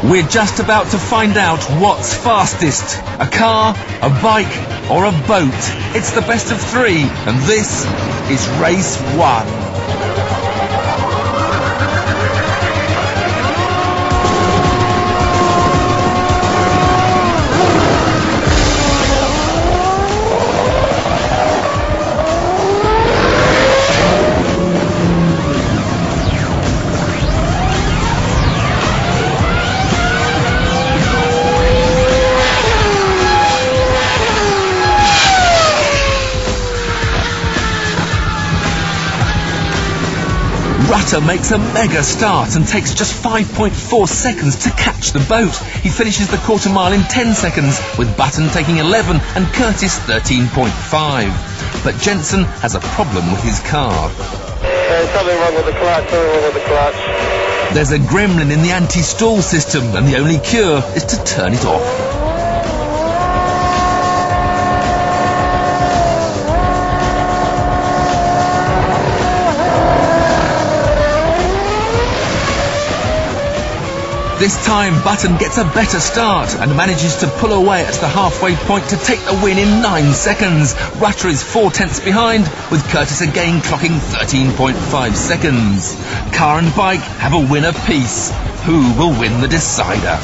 We're just about to find out what's fastest, a car, a bike or a boat. It's the best of three and this is race 1. Rutter makes a mega start and takes just 5.4 seconds to catch the boat. He finishes the quarter mile in 10 seconds, with Button taking 11 and Curtis 13.5. But Jensen has a problem with his car. There's something wrong with the clutch, There's a gremlin in the anti-stall system and the only cure is to turn it off. This time, Button gets a better start and manages to pull away at the halfway point to take the win in 9 seconds. Rutter is 4/10 behind, with Curtis again clocking 13.5 seconds. Car and bike have a win apiece. Who will win the decider?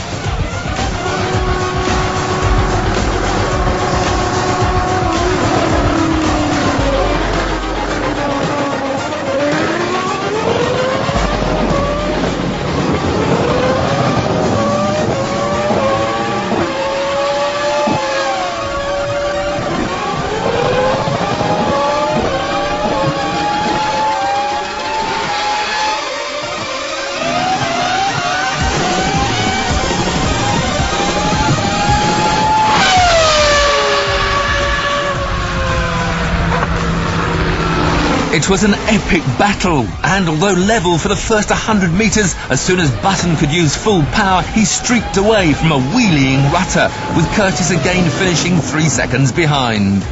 It was an epic battle, and although level for the first 100 metres, as soon as Button could use full power, he streaked away from a wheeling Rutter, with Curtis again finishing 3 seconds behind.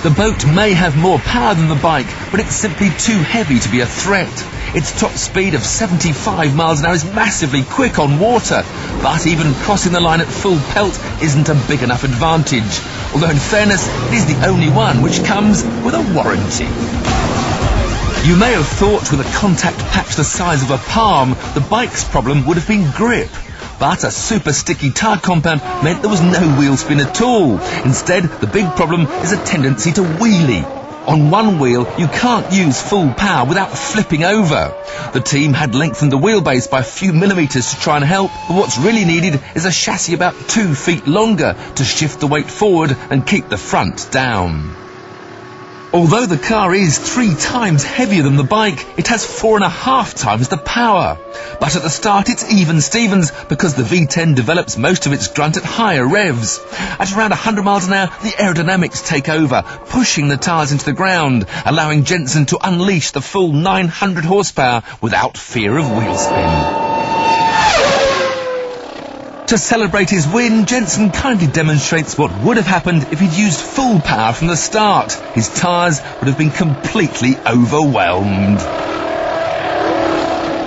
The boat may have more power than the bike, but it's simply too heavy to be a threat. Its top speed of 75 miles an hour is massively quick on water, but even crossing the line at full pelt isn't a big enough advantage, although in fairness, it is the only one which comes with a warranty. You may have thought with a contact patch the size of a palm, the bike's problem would have been grip. But a super sticky tyre compound meant there was no wheel spin at all. Instead, the big problem is a tendency to wheelie. On one wheel, you can't use full power without flipping over. The team had lengthened the wheelbase by a few millimetres to try and help, but what's really needed is a chassis about 2 feet longer to shift the weight forward and keep the front down. Although the car is 3 times heavier than the bike, it has 4.5 times the power. But at the start it's even Stevens because the V10 develops most of its grunt at higher revs. At around 100 miles an hour, the aerodynamics take over, pushing the tyres into the ground, allowing Jensen to unleash the full 900 horsepower without fear of wheel spin. To celebrate his win, Jensen kindly demonstrates what would have happened if he'd used full power from the start. His tyres would have been completely overwhelmed.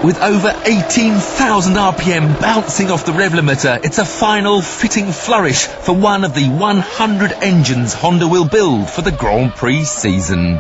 With over 18,000 RPM bouncing off the rev limiter, it's a final fitting flourish for one of the 100 engines Honda will build for the Grand Prix season.